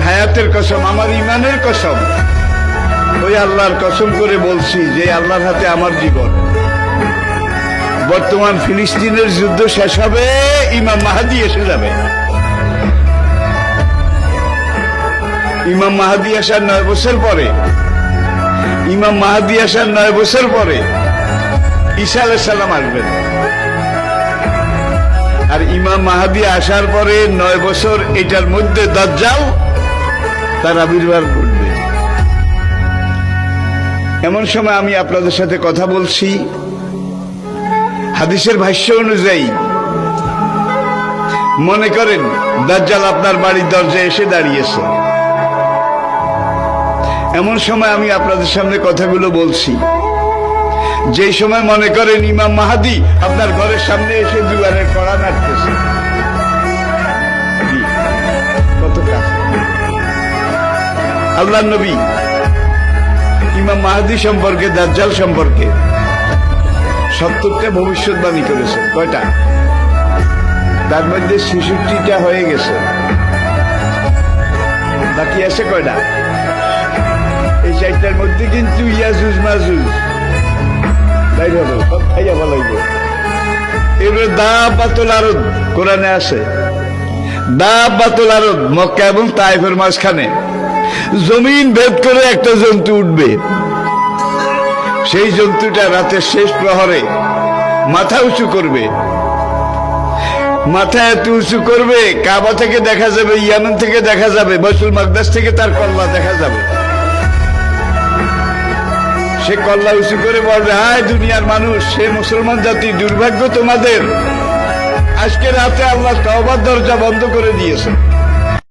হায়াতের কসম, আমার ইমানের কসম, ওই আল্লাহর কসম করে বলছি যে আল্লাহর হাতে আমার জীবন। বর্তমান ফিলিস্তিনের যুদ্ধ শেষ হবে, ইমাম মাহাদি এসে যাবে। ইমাম মাহাদি আসার 9 বছর পরে, ইমাম মাহাদি আসার 9 বছর পরে ঈসা আলাইহিস সালাম আসবেন। আর ইমাম মাহাদি আসার পরে 9 বছর এটার মধ্যে দাজ্জাল তার আবির্ভাব ঘটবে। এমন সময় আমি আপনাদের সাথে কথা বলছি, হাদিসের ভাষ্য অনুযায়ী মনে করেন দাজ্জাল আপনার বাড়ির দরজায় এসে দাঁড়িয়েছে। এমন সময় আমি আপনাদের সামনে কথাগুলো বলছি, যেই সময় মনে করেন ইমাম মাহাদি আপনার ঘরের সামনে এসে দুয়ারের কড়া নাড়তেছে। কত কাছে আল্লাহর নবী ইমাম মাহাদি সম্পর্কে, দাজ্জাল সম্পর্কে 70টা ভবিষ্যৎবাণী করেছে। কয়টা? তার মধ্যে 66টা হয়ে গেছে, বাকি আছে কয়টা? এই 4টার মধ্যে কিন্তু ইয়াজুজ মাজুজ বাইরে হবে, সব খাইয়া ফেলাইব। এবারে দাব্বাতুল আরদ কোরআনে আছে, দাব্বাতুল আরদ মক্কা এবং তায়েফের মাঝখানে জমিন ভেদ করে একটা জন্তু উঠবে। সেই জন্তুটা রাতের শেষ প্রহরে মাথা উঁচু করবে, মাথা এত উঁচু করবে কাবা থেকে দেখা যাবে, ইয়ামেন থেকে দেখা যাবে, বাইতুল মাকদাস থেকে তার কল্লা দেখা যাবে। সে কল্লা উঁচু করে বলবে, হায় দুনিয়ার মানুষ, সে মুসলমান জাতি, দুর্ভাগ্য তোমাদের, আজকে রাতে আল্লাহ তওবার দরজা বন্ধ করে দিয়েছে।